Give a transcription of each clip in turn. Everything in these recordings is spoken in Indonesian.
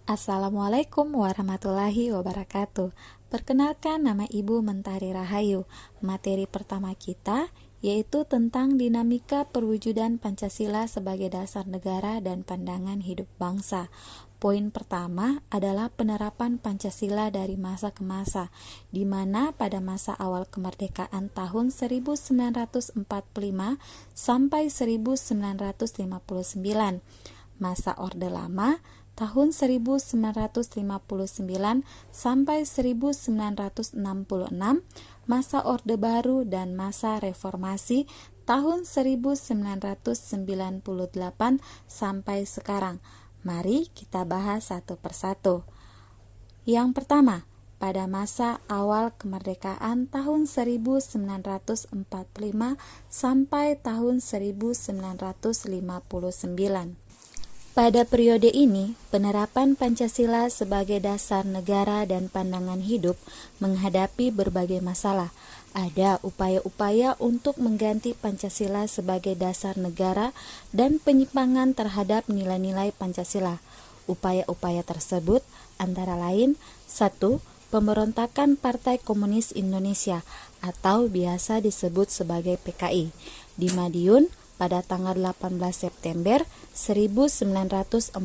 Assalamualaikum warahmatullahi wabarakatuh. Perkenalkan, nama Ibu Mentari Rahayu. Materi pertama kita yaitu tentang dinamika perwujudan Pancasila sebagai dasar negara dan pandangan hidup bangsa. Poin pertama adalah penerapan Pancasila dari masa ke masa, di mana pada masa awal kemerdekaan tahun 1945 sampai 1959, masa Orde Lama tahun 1959 sampai 1966, masa Orde Baru dan masa Reformasi tahun 1998 sampai sekarang. Mari kita bahas satu persatu. Yang pertama, pada masa awal kemerdekaan tahun 1945 sampai tahun 1959. Pada periode ini, penerapan Pancasila sebagai dasar negara dan pandangan hidup menghadapi berbagai masalah. Ada upaya-upaya untuk mengganti Pancasila sebagai dasar negara dan penyimpangan terhadap nilai-nilai Pancasila. Upaya-upaya tersebut antara lain: 1. Pemberontakan Partai Komunis Indonesia atau biasa disebut sebagai PKI di Madiun pada tanggal 18 September 1945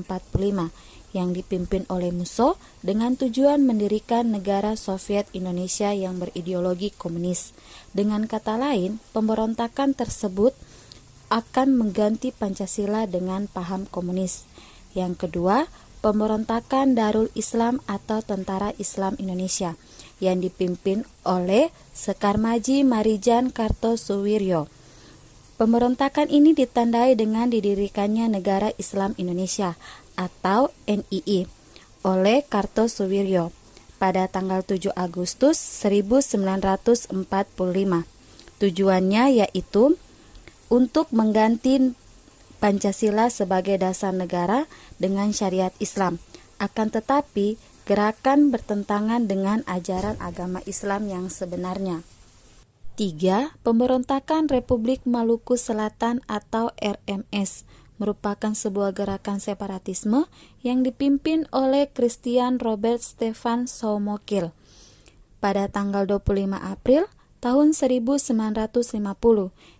yang dipimpin oleh Musso dengan tujuan mendirikan negara Soviet Indonesia yang berideologi komunis. Dengan kata lain, pemberontakan tersebut akan mengganti Pancasila dengan paham komunis. Yang kedua, pemberontakan Darul Islam atau Tentara Islam Indonesia yang dipimpin oleh Sekarmaji Marijan Kartosuwiryo. Pemberontakan ini ditandai dengan didirikannya Negara Islam Indonesia atau NII oleh Kartosuwiryo pada tanggal 7 Agustus 1945. Tujuannya yaitu untuk mengganti Pancasila sebagai dasar negara dengan syariat Islam. Akan tetapi, gerakan bertentangan dengan ajaran agama Islam yang sebenarnya. 3. Pemberontakan Republik Maluku Selatan atau RMS merupakan sebuah gerakan separatisme yang dipimpin oleh Christian Robert Stephen Soumokil pada tanggal 25 April tahun 1950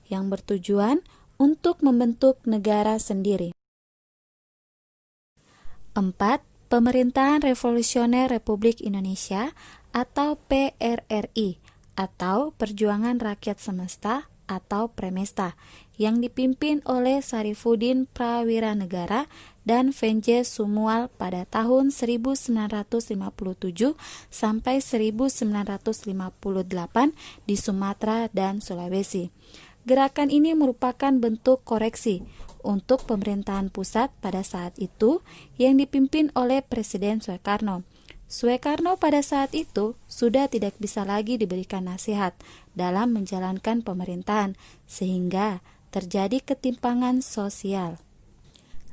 yang bertujuan untuk membentuk negara sendiri. 4. Pemerintahan Revolusioner Republik Indonesia atau PRRI atau Perjuangan Rakyat Semesta atau Premesta yang dipimpin oleh Sarifuddin Prawiranegara dan Venje Sumual pada tahun 1957 sampai 1958 di Sumatera dan Sulawesi. Gerakan ini merupakan bentuk koreksi untuk pemerintahan pusat pada saat itu yang dipimpin oleh Presiden Soekarno. Soekarno pada saat itu sudah tidak bisa lagi diberikan nasihat dalam menjalankan pemerintahan sehingga terjadi ketimpangan sosial.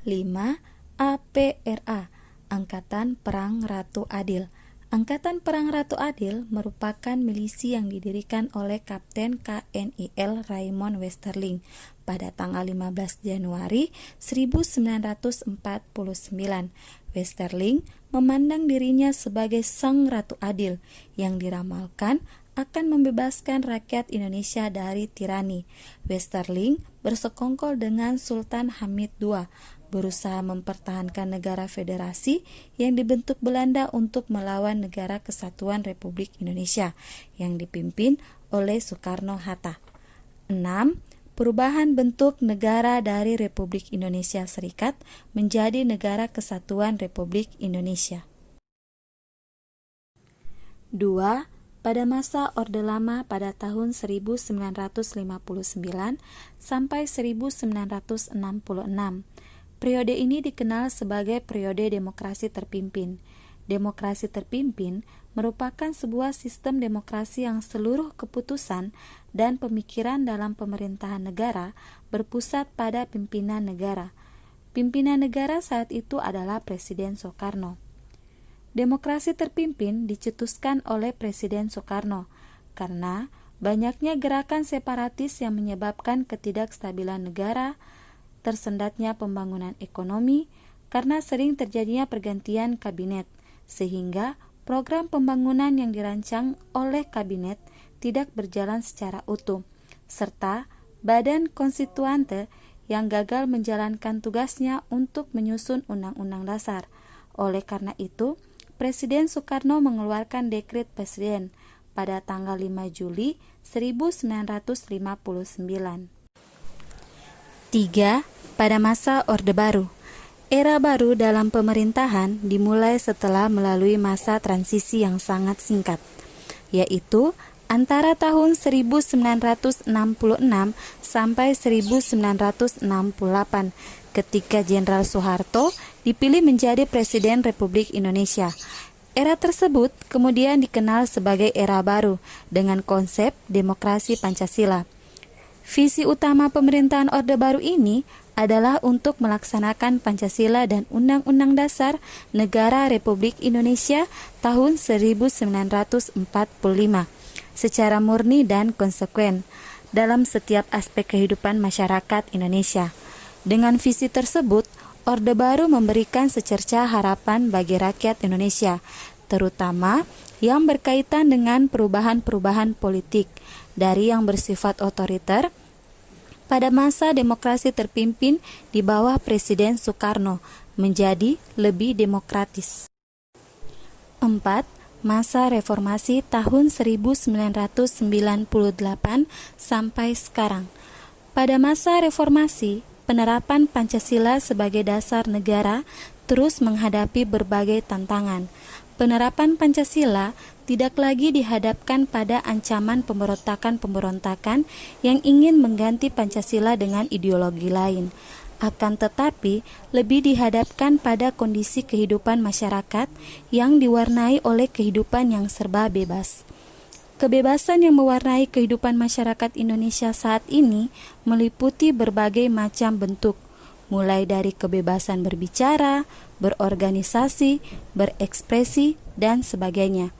5. APRA, Angkatan Perang Ratu Adil. Angkatan Perang Ratu Adil merupakan milisi yang didirikan oleh Kapten KNIL Raymond Westerling pada tanggal 15 Januari 1949. Westerling memandang dirinya sebagai sang Ratu Adil yang diramalkan akan membebaskan rakyat Indonesia dari tirani. Westerling bersekongkol dengan Sultan Hamid II, berusaha mempertahankan negara federasi yang dibentuk Belanda untuk melawan Negara Kesatuan Republik Indonesia yang dipimpin oleh Soekarno-Hatta. 6. Perubahan bentuk negara dari Republik Indonesia Serikat menjadi Negara Kesatuan Republik Indonesia. 2. Pada masa Orde Lama pada tahun 1959 sampai 1966. Periode ini dikenal sebagai periode demokrasi terpimpin. Demokrasi terpimpin merupakan sebuah sistem demokrasi yang seluruh keputusan dan pemikiran dalam pemerintahan negara berpusat pada pimpinan negara. Pimpinan negara saat itu adalah Presiden Soekarno. Demokrasi terpimpin dicetuskan oleh Presiden Soekarno karena banyaknya gerakan separatis yang menyebabkan ketidakstabilan negara, tersendatnya pembangunan ekonomi, karena sering terjadinya pergantian kabinet, sehingga program pembangunan yang dirancang oleh kabinet tidak berjalan secara utuh, serta badan konstituante yang gagal menjalankan tugasnya untuk menyusun Undang-Undang Dasar. Oleh karena itu, Presiden Soekarno mengeluarkan Dekret Presiden pada tanggal 5 Juli 1959. 3. Pada masa Orde Baru. Era baru dalam pemerintahan dimulai setelah melalui masa transisi yang sangat singkat, yaitu antara tahun 1966 sampai 1968 ketika Jenderal Soeharto dipilih menjadi Presiden Republik Indonesia. Era tersebut kemudian dikenal sebagai era baru dengan konsep demokrasi Pancasila. Visi utama pemerintahan Orde Baru ini adalah untuk melaksanakan Pancasila dan Undang-Undang Dasar Negara Republik Indonesia tahun 1945 secara murni dan konsekuen dalam setiap aspek kehidupan masyarakat Indonesia. Dengan visi tersebut, Orde Baru memberikan secerca harapan bagi rakyat Indonesia, terutama yang berkaitan dengan perubahan-perubahan politik dari yang bersifat otoriter pada masa demokrasi terpimpin di bawah Presiden Soekarno menjadi lebih demokratis. 4. Masa reformasi tahun 1998 sampai sekarang. Pada masa reformasi, penerapan Pancasila sebagai dasar negara terus menghadapi berbagai tantangan. Penerapan Pancasila tidak lagi dihadapkan pada ancaman pemberontakan-pemberontakan yang ingin mengganti Pancasila dengan ideologi lain. Akan tetapi, lebih dihadapkan pada kondisi kehidupan masyarakat yang diwarnai oleh kehidupan yang serba bebas. Kebebasan yang mewarnai kehidupan masyarakat Indonesia saat ini meliputi berbagai macam bentuk, mulai dari kebebasan berbicara, berorganisasi, berekspresi, dan sebagainya.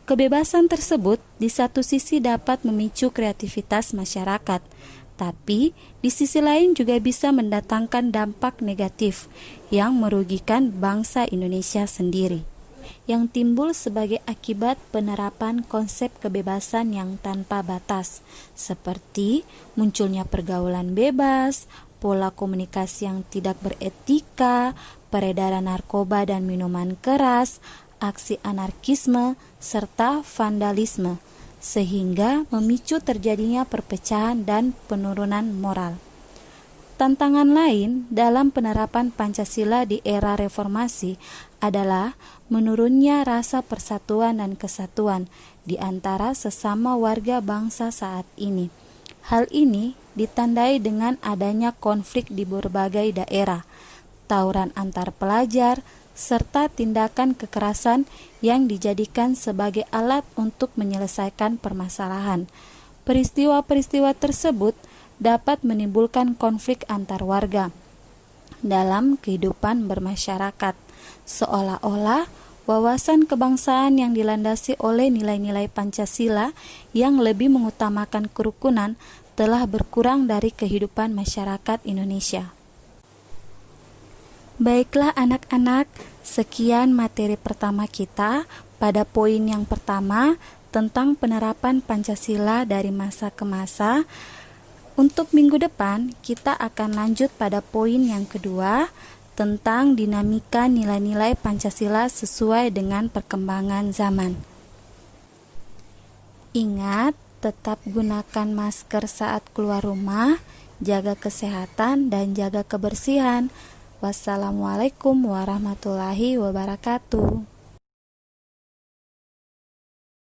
Kebebasan tersebut di satu sisi dapat memicu kreativitas masyarakat, tapi di sisi lain juga bisa mendatangkan dampak negatif yang merugikan bangsa Indonesia sendiri, yang timbul sebagai akibat penerapan konsep kebebasan yang tanpa batas, seperti munculnya pergaulan bebas, pola komunikasi yang tidak beretika, peredaran narkoba dan minuman keras, aksi anarkisme, serta vandalisme, sehingga memicu terjadinya perpecahan dan penurunan moral. Tantangan lain dalam penerapan Pancasila di era reformasi adalah menurunnya rasa persatuan dan kesatuan di antara sesama warga bangsa saat ini. Hal ini ditandai dengan adanya konflik di berbagai daerah, tawuran antar pelajar, serta tindakan kekerasan yang dijadikan sebagai alat untuk menyelesaikan permasalahan. Peristiwa-peristiwa tersebut dapat menimbulkan konflik antar warga dalam kehidupan bermasyarakat, seolah-olah wawasan kebangsaan yang dilandasi oleh nilai-nilai Pancasila yang lebih mengutamakan kerukunan telah berkurang dari kehidupan masyarakat Indonesia. Baiklah anak-anak, sekian materi pertama kita pada poin yang pertama tentang penerapan Pancasila dari masa ke masa. Untuk minggu depan, kita akan lanjut pada poin yang kedua tentang dinamika nilai-nilai Pancasila sesuai dengan perkembangan zaman. Ingat, tetap gunakan masker saat keluar rumah, jaga kesehatan dan jaga kebersihan. Wassalamualaikum warahmatullahi wabarakatuh.